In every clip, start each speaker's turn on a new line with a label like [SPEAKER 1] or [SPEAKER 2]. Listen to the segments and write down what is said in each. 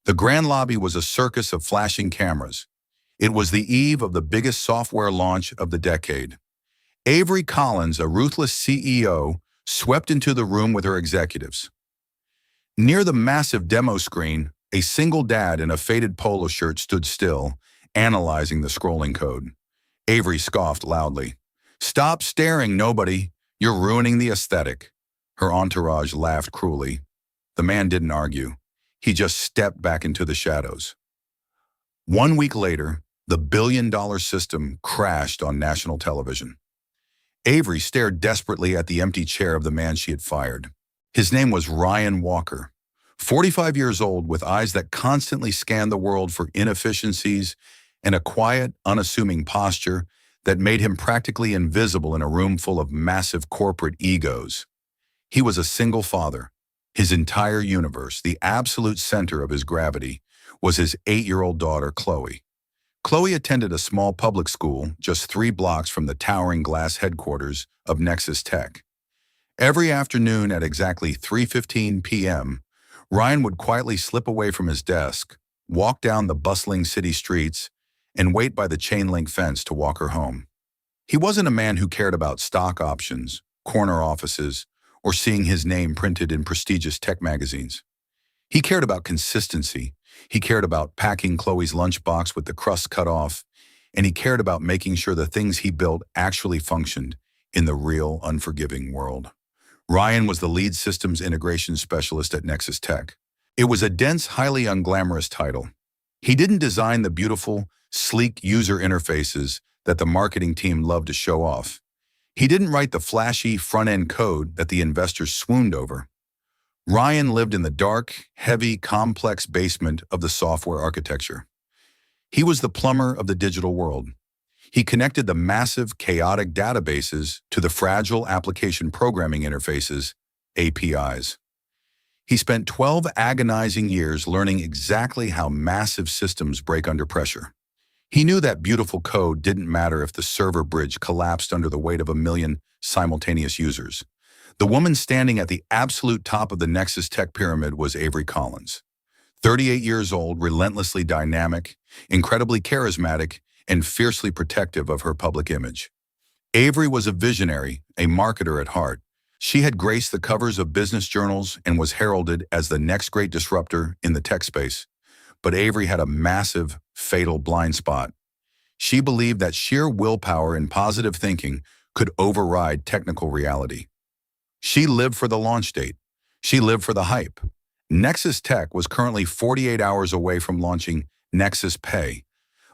[SPEAKER 1] The grand lobby was a circus of flashing cameras. It was the eve of the biggest software launch of the decade. Avery Collins, a ruthless CEO, swept into the room with her executives. Near the massive demo screen, a single dad in a faded polo shirt stood still, analyzing the scrolling code. Avery scoffed loudly. "Stop staring, nobody. You're ruining the aesthetic." Her entourage laughed cruelly. The man didn't argue. He just stepped back into the shadows. 1 week later, the billion-dollar system crashed on national television. Avery stared desperately at the empty chair of the man she had fired. His name was Ryan Walker, 45 years old with eyes that constantly scanned the world for inefficiencies and a quiet, unassuming posture that made him practically invisible in a room full of massive corporate egos. He was a single father. His entire universe, the absolute center of his gravity, was his 8-year-old daughter, Chloe. Chloe attended a small public school just 3 blocks from the towering glass headquarters of Nexus Tech. Every afternoon at exactly 3:15 p.m., Ryan would quietly slip away from his desk, walk down the bustling city streets, and wait by the chain-link fence to walk her home. He wasn't a man who cared about stock options, corner offices, or seeing his name printed in prestigious tech magazines. He cared about consistency. He cared about packing Chloe's lunchbox with the crust cut off, and he cared about making sure the things he built actually functioned in the real, unforgiving world. Ryan was the lead systems integration specialist at Nexus Tech. It was a dense, highly unglamorous title. He didn't design the beautiful, sleek user interfaces that the marketing team loved to show off. He didn't write the flashy front-end code that the investors swooned over. Ryan lived in the dark, heavy, complex basement of the software architecture. He was the plumber of the digital world. He connected the massive, chaotic databases to the fragile application programming interfaces, APIs. He spent 12 agonizing years learning exactly how massive systems break under pressure. He knew that beautiful code didn't matter if the server bridge collapsed under the weight of 1 million simultaneous users. The woman standing at the absolute top of the Nexus Tech pyramid was Avery Collins. 38 years old, relentlessly dynamic, incredibly charismatic, and fiercely protective of her public image. Avery was a visionary, a marketer at heart. She had graced the covers of business journals and was heralded as the next great disruptor in the tech space. But Avery had a massive, fatal blind spot. She believed that sheer willpower and positive thinking could override technical reality. She lived for the launch date. She lived for the hype. Nexus Tech was currently 48 hours away from launching Nexus Pay,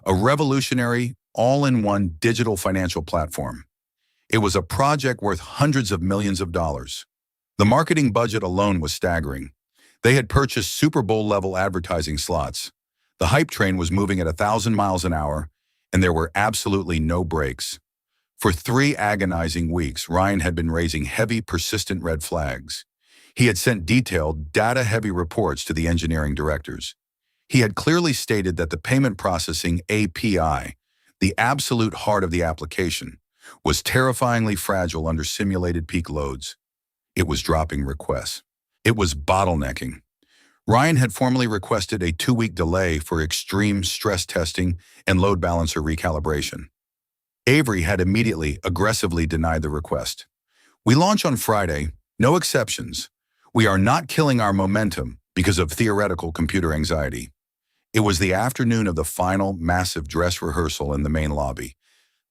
[SPEAKER 1] a revolutionary, all-in-one digital financial platform. It was a project worth hundreds of millions of dollars. The marketing budget alone was staggering. They had purchased Super Bowl-level advertising slots. The hype train was moving at 1,000 miles an hour, and there were absolutely no brakes. For 3 agonizing weeks, Ryan had been raising heavy, persistent red flags. He had sent detailed, data-heavy reports to the engineering directors. He had clearly stated that the payment processing API, the absolute heart of the application, was terrifyingly fragile under simulated peak loads. It was dropping requests. It was bottlenecking. Ryan had formally requested a 2-week delay for extreme stress testing and load balancer recalibration. Avery had immediately, aggressively denied the request. "We launch on Friday, no exceptions. We are not killing our momentum because of theoretical computer anxiety." It was the afternoon of the final, massive dress rehearsal in the main lobby.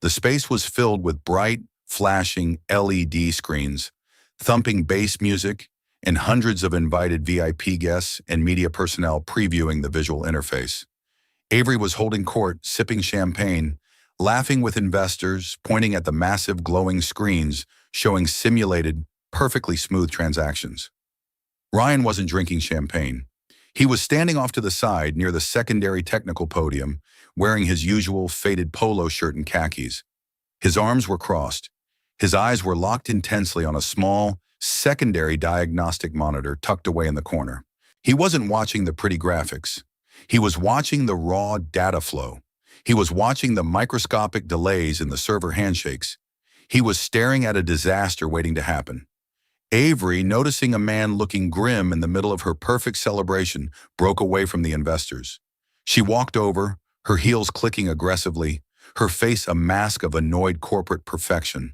[SPEAKER 1] The space was filled with bright, flashing LED screens, thumping bass music, and hundreds of invited VIP guests and media personnel previewing the visual interface. Avery was holding court, sipping champagne, laughing with investors, pointing at the massive glowing screens showing simulated, perfectly smooth transactions. Ryan wasn't drinking champagne. He was standing off to the side near the secondary technical podium, wearing his usual faded polo shirt and khakis. His arms were crossed. His eyes were locked intensely on a small, secondary diagnostic monitor tucked away in the corner. He wasn't watching the pretty graphics. He was watching the raw data flow. He was watching the microscopic delays in the server handshakes. He was staring at a disaster waiting to happen. Avery, noticing a man looking grim in the middle of her perfect celebration, broke away from the investors. She walked over, her heels clicking aggressively, her face a mask of annoyed corporate perfection.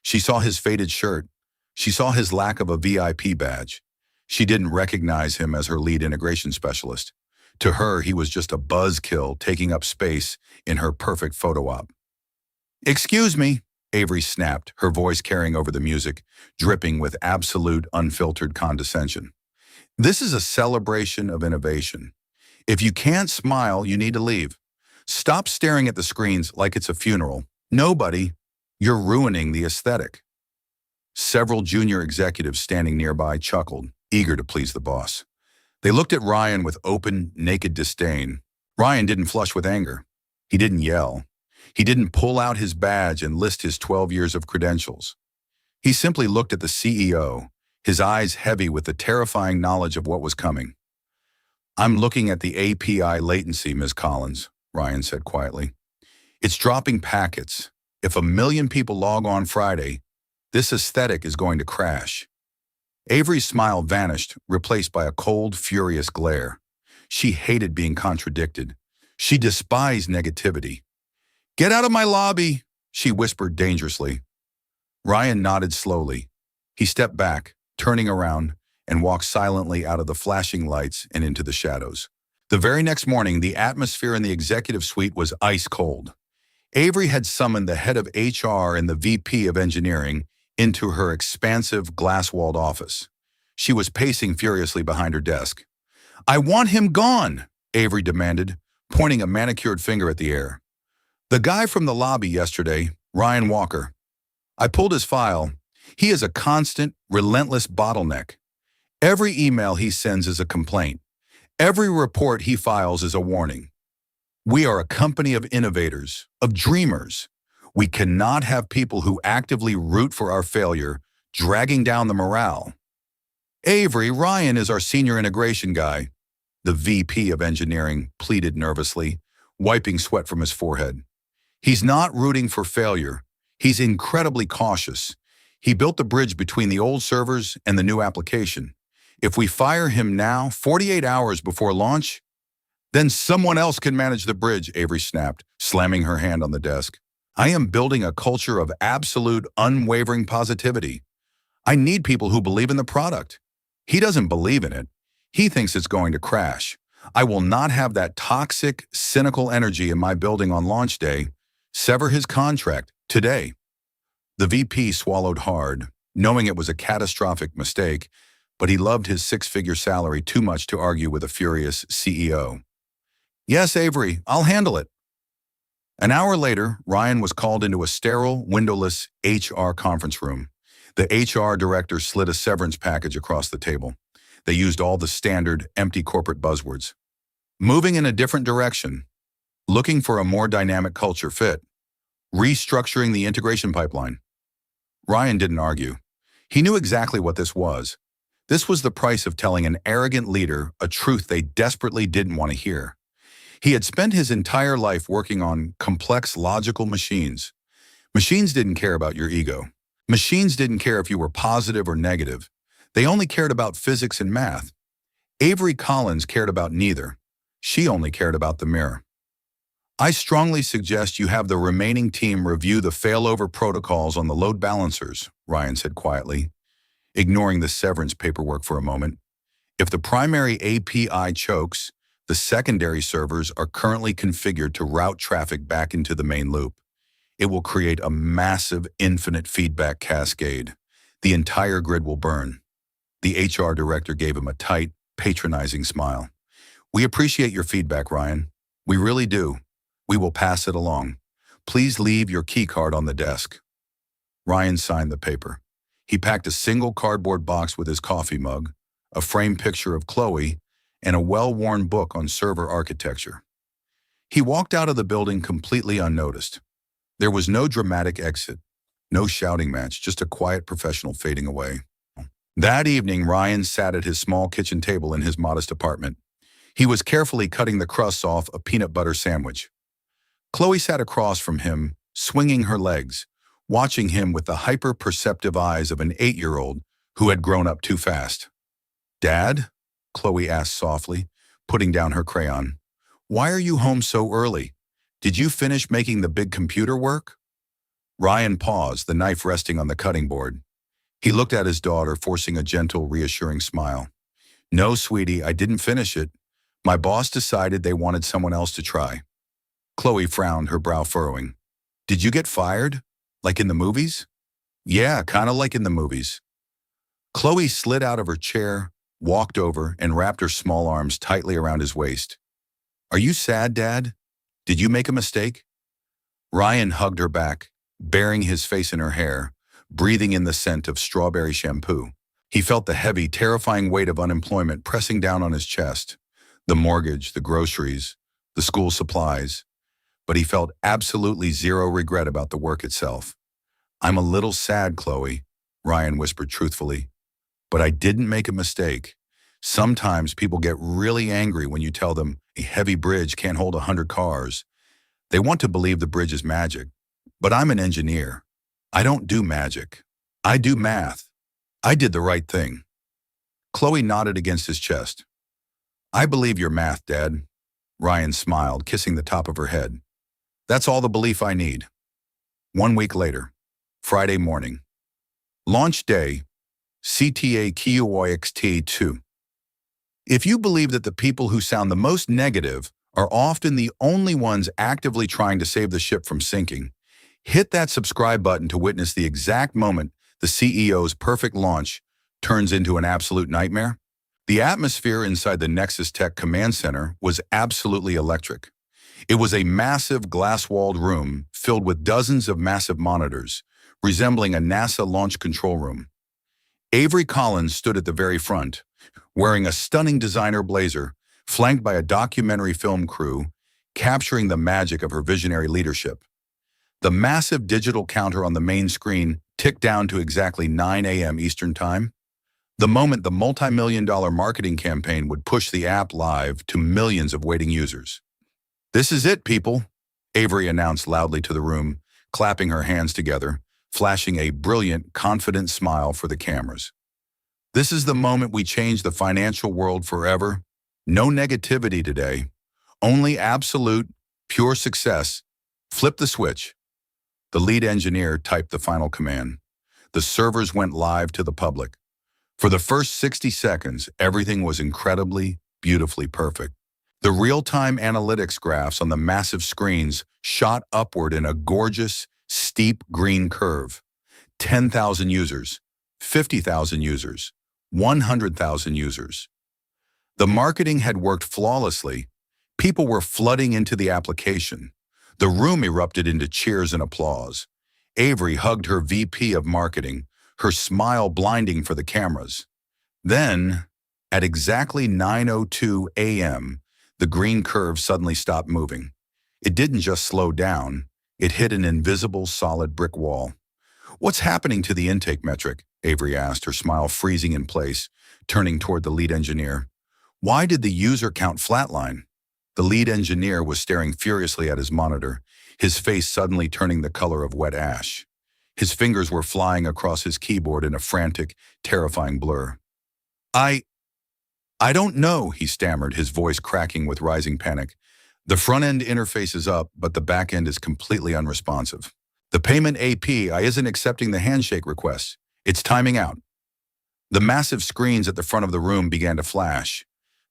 [SPEAKER 1] She saw his faded shirt. She saw his lack of a VIP badge. She didn't recognize him as her lead integration specialist. To her, he was just a buzzkill taking up space in her perfect photo op. "Excuse me," Avery snapped, her voice carrying over the music, dripping with absolute unfiltered condescension. "This is a celebration of innovation. If you can't smile, you need to leave. Stop staring at the screens like it's a funeral. Nobody, you're ruining the aesthetic." Several junior executives standing nearby chuckled, eager to please the boss. They looked at Ryan with open, naked disdain. Ryan didn't flush with anger. He didn't yell. He didn't pull out his badge and list his 12 years of credentials. He simply looked at the CEO, his eyes heavy with the terrifying knowledge of what was coming. "I'm looking at the API latency, Ms. Collins," Ryan said quietly. "It's dropping packets. If 1 million people log on Friday, this aesthetic is going to crash." Avery's smile vanished, replaced by a cold, furious glare. She hated being contradicted. She despised negativity. "Get out of my lobby," she whispered dangerously. Ryan nodded slowly. He stepped back, turning around, and walked silently out of the flashing lights and into the shadows. The very next morning, the atmosphere in the executive suite was ice cold. Avery had summoned the head of HR and the VP of engineering into her expansive, glass-walled office. She was pacing furiously behind her desk. "I want him gone," Avery demanded, pointing a manicured finger at the air. "The guy from the lobby yesterday, Ryan Walker. I pulled his file. He is a constant, relentless bottleneck. Every email he sends is a complaint. Every report he files is a warning. We are a company of innovators, of dreamers. We cannot have people who actively root for our failure, dragging down the morale." "Avery, Ryan is our senior integration guy," the VP of engineering pleaded nervously, wiping sweat from his forehead. "He's not rooting for failure. He's incredibly cautious. He built the bridge between the old servers and the new application. If we fire him now, 48 hours before launch, then someone else can manage the bridge," Avery snapped, slamming her hand on the desk. "I am building a culture of absolute, unwavering positivity. I need people who believe in the product. He doesn't believe in it. He thinks it's going to crash. I will not have that toxic, cynical energy in my building on launch day. Sever his contract today." The VP swallowed hard, knowing it was a catastrophic mistake, but he loved his 6-figure salary too much to argue with a furious CEO. "Yes, Avery, I'll handle it." An hour later, Ryan was called into a sterile, windowless HR conference room. The HR director slid a severance package across the table. They used all the standard, empty corporate buzzwords. "Moving in a different direction. Looking for a more dynamic culture fit. Restructuring the integration pipeline." Ryan didn't argue. He knew exactly what this was. This was the price of telling an arrogant leader a truth they desperately didn't want to hear. He had spent his entire life working on complex, logical machines. Machines didn't care about your ego. Machines didn't care if you were positive or negative. They only cared about physics and math. Avery Collins cared about neither. She only cared about the mirror. "I strongly suggest you have the remaining team review the failover protocols on the load balancers," Ryan said quietly, ignoring the severance paperwork for a moment. "If the primary API chokes, the secondary servers are currently configured to route traffic back into the main loop. It will create a massive, infinite feedback cascade. The entire grid will burn." The HR director gave him a tight, patronizing smile. "We appreciate your feedback, Ryan. We really do. We will pass it along. Please leave your key card on the desk." Ryan signed the paper. He packed a single cardboard box with his coffee mug, a framed picture of Chloe, and a well-worn book on server architecture. He walked out of the building completely unnoticed. There was no dramatic exit, no shouting match, just a quiet professional fading away. That evening, Ryan sat at his small kitchen table in his modest apartment. He was carefully cutting the crusts off a peanut butter sandwich. Chloe sat across from him, swinging her legs, watching him with the hyper-perceptive eyes of an 8-year-old who had grown up too fast. "Dad?" Chloe asked softly, putting down her crayon. "Why are you home so early? Did you finish making the big computer work?" Ryan paused, the knife resting on the cutting board. He looked at his daughter, forcing a gentle, reassuring smile. "No, sweetie, I didn't finish it. My boss decided they wanted someone else to try." Chloe frowned, her brow furrowing. "Did you get fired? Like in the movies?" "Yeah, kind of like in the movies." Chloe slid out of her chair, walked over, and wrapped her small arms tightly around his waist. "Are you sad, Dad? Did you make a mistake?" Ryan hugged her back, burying his face in her hair, breathing in the scent of strawberry shampoo. He felt the heavy, terrifying weight of unemployment pressing down on his chest. The mortgage, the groceries, the school supplies. But he felt absolutely zero regret about the work itself. "I'm a little sad, Chloe," Ryan whispered truthfully. "But I didn't make a mistake. Sometimes people get really angry when you tell them a heavy bridge can't hold 100 cars. They want to believe the bridge is magic. But I'm an engineer. I don't do magic. I do math. I did the right thing." Chloe nodded against his chest. "I believe your math, Dad." Ryan smiled, kissing the top of her head. "That's all the belief I need." 1 week later, Friday morning. Launch day, CTA QOXT2. If you believe that the people who sound the most negative are often the only ones actively trying to save the ship from sinking, hit that subscribe button to witness the exact moment the CEO's perfect launch turns into an absolute nightmare. The atmosphere inside the Nexus Tech Command Center was absolutely electric. It was a massive glass-walled room filled with dozens of massive monitors, resembling a NASA launch control room. Avery Collins stood at the very front, wearing a stunning designer blazer, flanked by a documentary film crew, capturing the magic of her visionary leadership. The massive digital counter on the main screen ticked down to exactly 9 a.m. Eastern Time, the moment the multi-million-dollar marketing campaign would push the app live to millions of waiting users. "This is it, people," Avery announced loudly to the room, clapping her hands together, flashing a brilliant, confident smile for the cameras. "This is the moment we change the financial world forever. No negativity today. Only absolute, pure success. Flip the switch." The lead engineer typed the final command. The servers went live to the public. For the first 60 seconds, everything was incredibly, beautifully perfect. The real-time analytics graphs on the massive screens shot upward in a gorgeous, steep green curve. 10,000 users, 50,000 users, 100,000 users. The marketing had worked flawlessly. People were flooding into the application. The room erupted into cheers and applause. Avery hugged her VP of marketing, her smile blinding for the cameras. Then, at exactly 9:02 a.m., the green curve suddenly stopped moving. It didn't just slow down, it hit an invisible solid brick wall. "What's happening to the intake metric?" Avery asked, her smile freezing in place, turning toward the lead engineer. "Why did the user count flatline?" The lead engineer was staring furiously at his monitor, his face suddenly turning the color of wet ash. His fingers were flying across his keyboard in a frantic, terrifying blur. I don't know," he stammered, his voice cracking with rising panic. "The front-end interface is up, but the back-end is completely unresponsive. The payment API isn't accepting the handshake requests. It's timing out." The massive screens at the front of the room began to flash.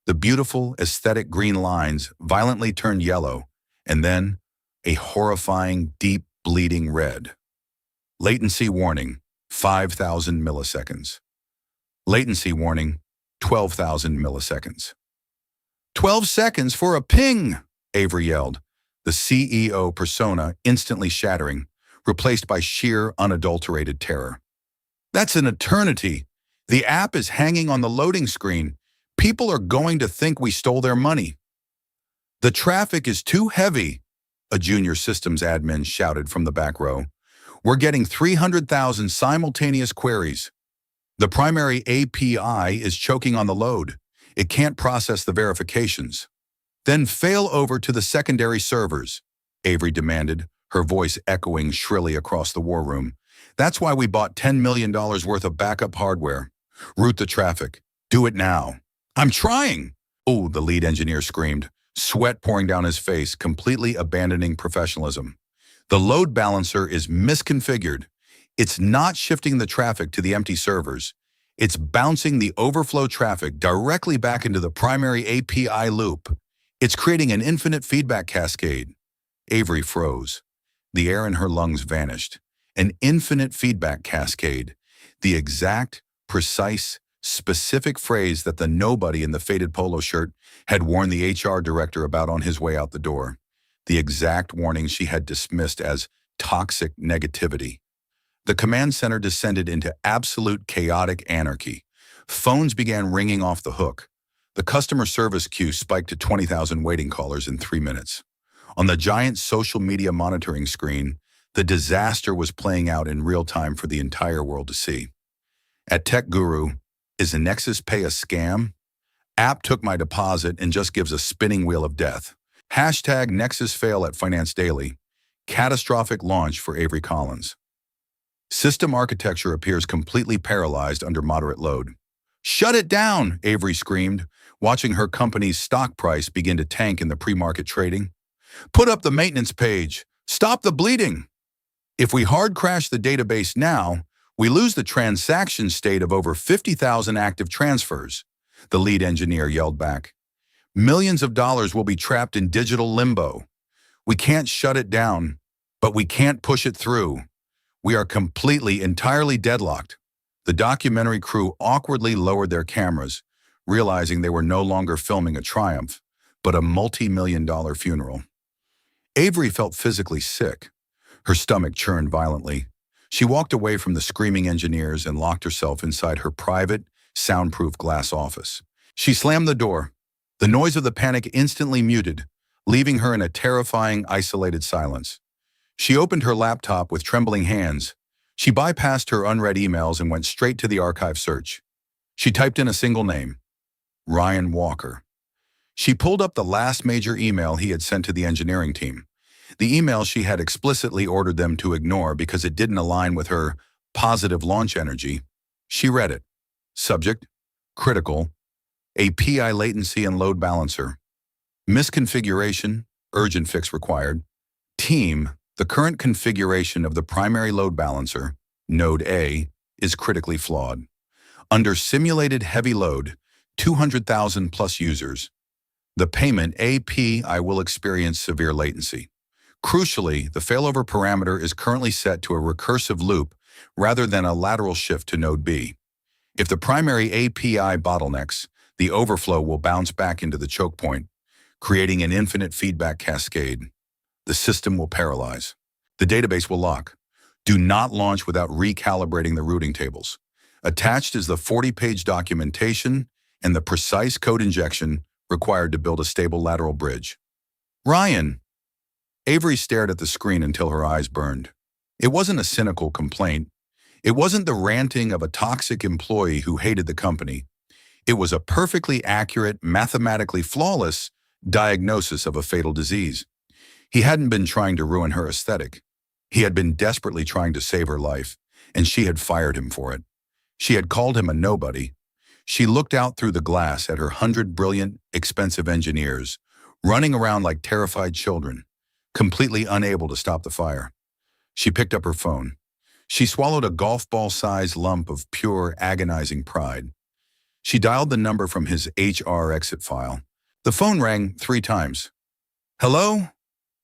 [SPEAKER 1] The beautiful, aesthetic green lines violently turned yellow, and then a horrifying, deep, bleeding red. Latency warning, 5,000 milliseconds. Latency warning, 12,000 milliseconds. 12 seconds for a ping, Avery yelled, the CEO persona instantly shattering, replaced by sheer, unadulterated terror. "That's an eternity. The app is hanging on the loading screen. People are going to think we stole their money." "The traffic is too heavy," a junior systems admin shouted from the back row. "We're getting 300,000 simultaneous queries. The primary API is choking on the load. It can't process the verifications." "Then fail over to the secondary servers," Avery demanded, her voice echoing shrilly across the war room. "That's why we bought $10 million worth of backup hardware. Route the traffic. Do it now. I'm trying. Oh, the lead engineer screamed, sweat pouring down his face, completely abandoning professionalism. The load balancer is misconfigured. It's not shifting the traffic to the empty servers. It's bouncing the overflow traffic directly back into the primary API loop. It's creating an infinite feedback cascade. Avery froze. The air in her lungs vanished. An infinite feedback cascade. The exact, precise, specific phrase that the nobody in the faded polo shirt had warned the HR director about on his way out the door. The exact warning she had dismissed as toxic negativity. The command center descended into absolute chaotic anarchy. Phones began ringing off the hook. The customer service queue spiked to 20,000 waiting callers in 3 minutes. On the giant social media monitoring screen, the disaster was playing out in real time for the entire world to see. At Tech Guru, is a Nexus Pay a scam? App took my deposit and just gives a spinning wheel of death. Hashtag Nexus fail at Finance Daily. Catastrophic launch for Avery Collins. System architecture appears completely paralyzed under moderate load. Shut it down, Avery screamed, watching her company's stock price begin to tank in the pre-market trading. Put up the maintenance page. Stop the bleeding. If we hard crash the database now, we lose the transaction state of over 50,000 active transfers, the lead engineer yelled back. Millions of dollars will be trapped in digital limbo. We can't shut it down, but we can't push it through. We are completely, entirely deadlocked. The documentary crew awkwardly lowered their cameras, realizing they were no longer filming a triumph, but a multi-million-dollar funeral. Avery felt physically sick. Her stomach churned violently. She walked away from the screaming engineers and locked herself inside her private, soundproof glass office. She slammed the door. The noise of the panic instantly muted, leaving her in a terrifying, isolated silence. She opened her laptop with trembling hands. She bypassed her unread emails and went straight to the archive search. She typed in a single name, Ryan Walker. She pulled up the last major email he had sent to the engineering team. The email she had explicitly ordered them to ignore because it didn't align with her positive launch energy. She read it. Subject, critical, API latency and load balancer. Misconfiguration, urgent fix required. Team, the current configuration of the primary load balancer, node A, is critically flawed. Under simulated heavy load, 200,000 plus users. The payment API will experience severe latency. Crucially, the failover parameter is currently set to a recursive loop rather than a lateral shift to node B. If the primary API bottlenecks, the overflow will bounce back into the choke point, creating an infinite feedback cascade. The system will paralyze. The database will lock. Do not launch without recalibrating the routing tables. Attached is the 40-page documentation and the precise code injection required to build a stable lateral bridge. Ryan! Avery stared at the screen until her eyes burned. It wasn't a cynical complaint. It wasn't the ranting of a toxic employee who hated the company. It was a perfectly accurate, mathematically flawless diagnosis of a fatal disease. He hadn't been trying to ruin her aesthetic. He had been desperately trying to save her life, and she had fired him for it. She had called him a nobody. She looked out through the glass at her 100 brilliant, expensive engineers, running around like terrified children, completely unable to stop the fire. She picked up her phone. She swallowed a golf ball-sized lump of pure, agonizing pride. She dialed the number from his HR exit file. The phone rang 3 times. Hello?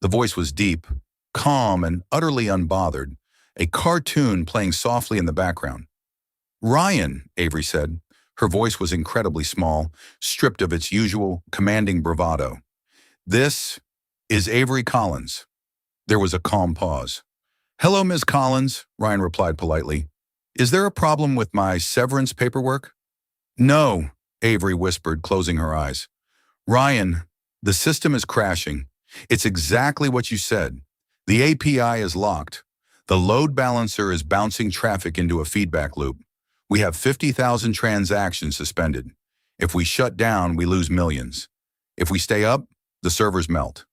[SPEAKER 1] The voice was deep, calm, and utterly unbothered, a cartoon playing softly in the background. Ryan, Avery said. Her voice was incredibly small, stripped of its usual commanding bravado. This is Avery Collins. There was a calm pause. Hello, Ms. Collins, Ryan replied politely. Is there a problem with my severance paperwork? No, Avery whispered, closing her eyes. Ryan, the system is crashing. It's exactly what you said. The API is locked. The load balancer is bouncing traffic into a feedback loop. We have 50,000 transactions suspended. If we shut down, we lose millions. If we stay up, the servers melt.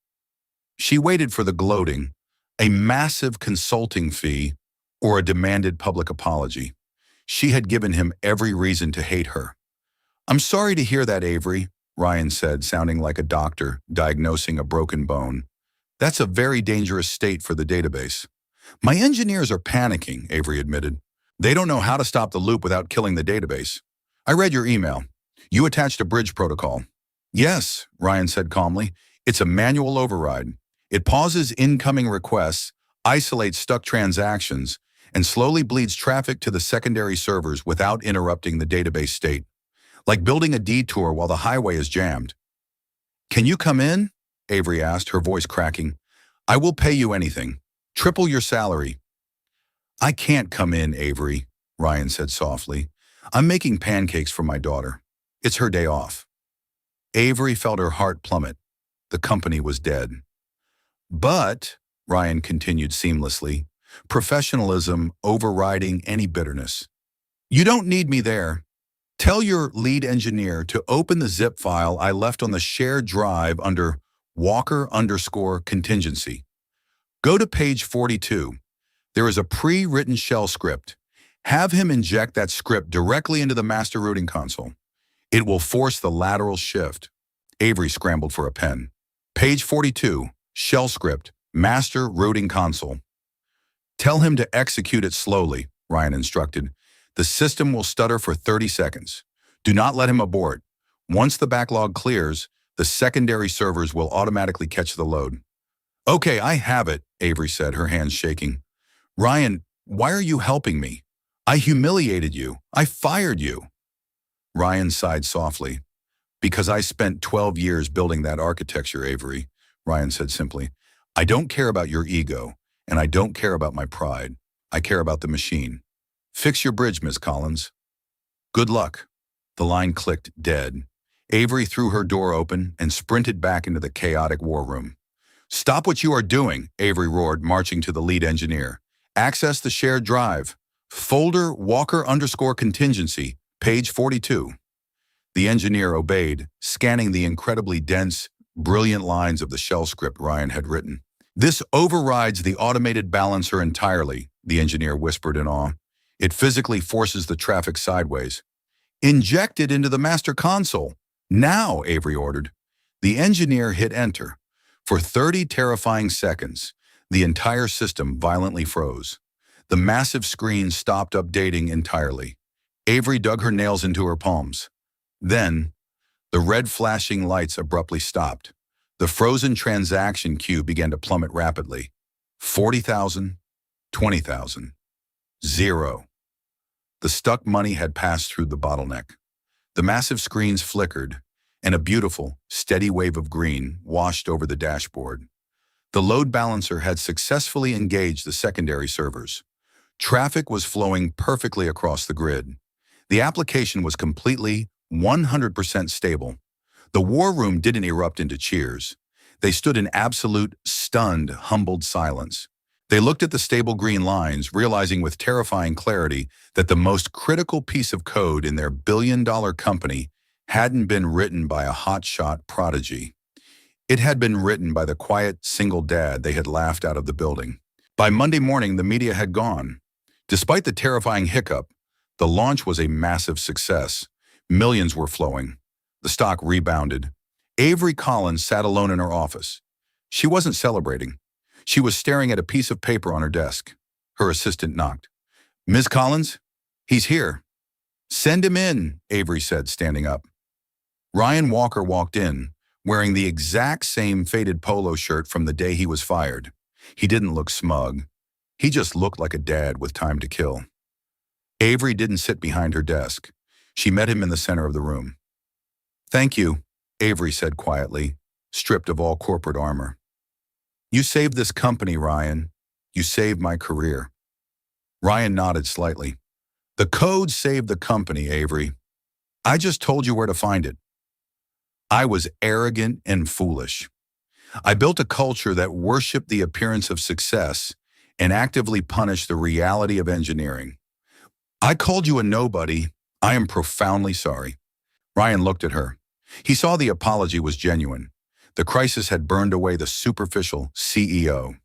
[SPEAKER 1] She waited for the gloating, a massive consulting fee, or a demanded public apology. She had given him every reason to hate her. "I'm sorry to hear that, Avery," Ryan said, sounding like a doctor diagnosing a broken bone. "That's a very dangerous state for the database." "My engineers are panicking," Avery admitted. "They don't know how to stop the loop without killing the database." "I read your email. You attached a bridge protocol." "Yes," Ryan said calmly. "It's a manual override. It pauses incoming requests, isolates stuck transactions, and slowly bleeds traffic to the secondary servers without interrupting the database state. Like building a detour while the highway is jammed." "Can you come in?" Avery asked, her voice cracking. "I will pay you anything. Triple your salary." "I can't come in, Avery," Ryan said softly. "I'm making pancakes for my daughter. It's her day off." Avery felt her heart plummet. The company was dead. "But," Ryan continued seamlessly, "professionalism overriding any bitterness. You don't need me there. Tell your lead engineer to open the zip file I left on the shared drive under Walker_contingency. Go to page 42. There is a pre-written shell script. Have him inject that script directly into the master routing console. It will force the lateral shift." Avery scrambled for a pen. "Page 42, shell script, master routing console. Tell him to execute it slowly," Ryan instructed. "The system will stutter for 30 seconds. Do not let him abort. Once the backlog clears, the secondary servers will automatically catch the load." "Okay, I have it," Avery said, her hands shaking. "Ryan, why are you helping me? I humiliated you. I fired you." Ryan sighed softly. "Because I spent 12 years building that architecture, Avery," Ryan said simply. "I don't care about your ego, and I don't care about my pride. I care about the machine. Fix your bridge, Miss Collins." "Good luck." The line clicked dead. Avery threw her door open and sprinted back into the chaotic war room. "Stop what you are doing," Avery roared, marching to the lead engineer. "Access the shared drive. Folder Walker_contingency, page 42. The engineer obeyed, scanning the incredibly dense, brilliant lines of the shell script Ryan had written. "This overrides the automated balancer entirely," the engineer whispered in awe. "It physically forces the traffic sideways." "Inject it into the master console. Now," Avery ordered. The engineer hit enter. For 30 terrifying seconds, the entire system violently froze. The massive screen stopped updating entirely. Avery dug her nails into her palms. Then, the red flashing lights abruptly stopped. The frozen transaction queue began to plummet rapidly. 40,000, 20,000, 0. The stuck money had passed through the bottleneck. The massive screens flickered, and a beautiful, steady wave of green washed over the dashboard. The load balancer had successfully engaged the secondary servers. Traffic was flowing perfectly across the grid. The application was completely, 100% stable. The war room didn't erupt into cheers. They stood in absolute, stunned, humbled silence. They looked at the stable green lines, realizing with terrifying clarity that the most critical piece of code in their billion-dollar company hadn't been written by a hotshot prodigy. It had been written by the quiet, single dad they had laughed out of the building. By Monday morning, the media had gone. Despite the terrifying hiccup, the launch was a massive success. Millions were flowing. The stock rebounded. Avery Collins sat alone in her office. She wasn't celebrating. She was staring at a piece of paper on her desk. Her assistant knocked. "Ms. Collins? He's here." "Send him in," Avery said, standing up. Ryan Walker walked in, wearing the exact same faded polo shirt from the day he was fired. He didn't look smug. He just looked like a dad with time to kill. Avery didn't sit behind her desk. She met him in the center of the room. "Thank you," Avery said quietly, stripped of all corporate armor. "You saved this company, Ryan. You saved my career." Ryan nodded slightly. "The code saved the company, Avery. I just told you where to find it. I was arrogant and foolish. I built a culture that worshiped the appearance of success and actively punished the reality of engineering. I called you a nobody. I am profoundly sorry." Ryan looked at her. He saw the apology was genuine. The crisis had burned away the superficial CEO.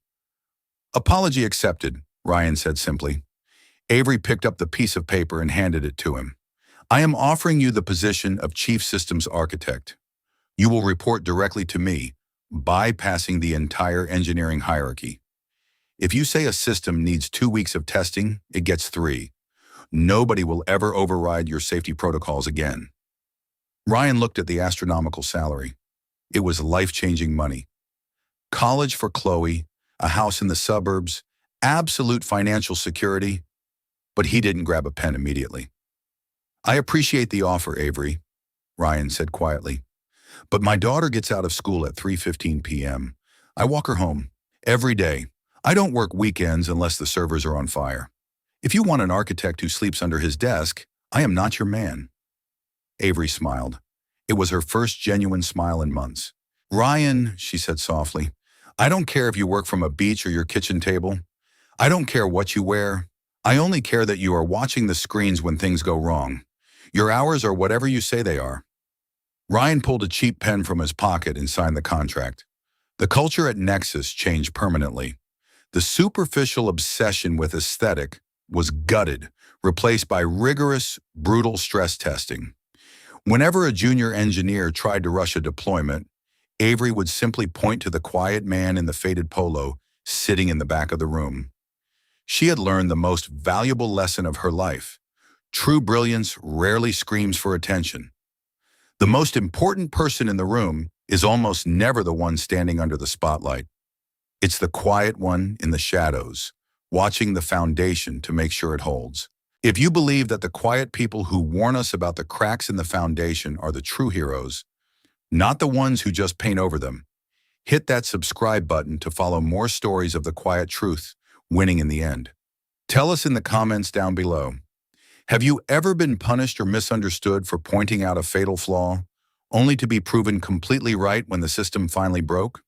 [SPEAKER 1] "Apology accepted," Ryan said simply. Avery picked up the piece of paper and handed it to him. I am offering you the position of Chief Systems Architect. You will report directly to me, bypassing the entire engineering hierarchy. If you say a system needs 2 weeks of testing, it gets 3. Nobody will ever override your safety protocols again. Ryan looked at the astronomical salary. It was life-changing money. College for Chloe, a house in the suburbs, absolute financial security, but he didn't grab a pen immediately. I appreciate the offer, Avery, Ryan said quietly. But my daughter gets out of school at 3:15 p.m. I walk her home every day. I don't work weekends unless the servers are on fire. If you want an architect who sleeps under his desk, I am not your man. Avery smiled. It was her first genuine smile in months. Ryan, she said softly, I don't care if you work from a beach or your kitchen table. I don't care what you wear. I only care that you are watching the screens when things go wrong. Your hours are whatever you say they are. Ryan pulled a cheap pen from his pocket and signed the contract. The culture at Nexus changed permanently. The superficial obsession with aesthetic was gutted, replaced by rigorous, brutal stress testing. Whenever a junior engineer tried to rush a deployment, Avery would simply point to the quiet man in the faded polo sitting in the back of the room. She had learned the most valuable lesson of her life. True brilliance rarely screams for attention. The most important person in the room is almost never the one standing under the spotlight. It's the quiet one in the shadows, watching the foundation to make sure it holds. If you believe that the quiet people who warn us about the cracks in the foundation are the true heroes, not the ones who just paint over them, hit that subscribe button to follow more stories of the quiet truth winning in the end. Tell us in the comments down below. Have you ever been punished or misunderstood for pointing out a fatal flaw, only to be proven completely right when the system finally broke?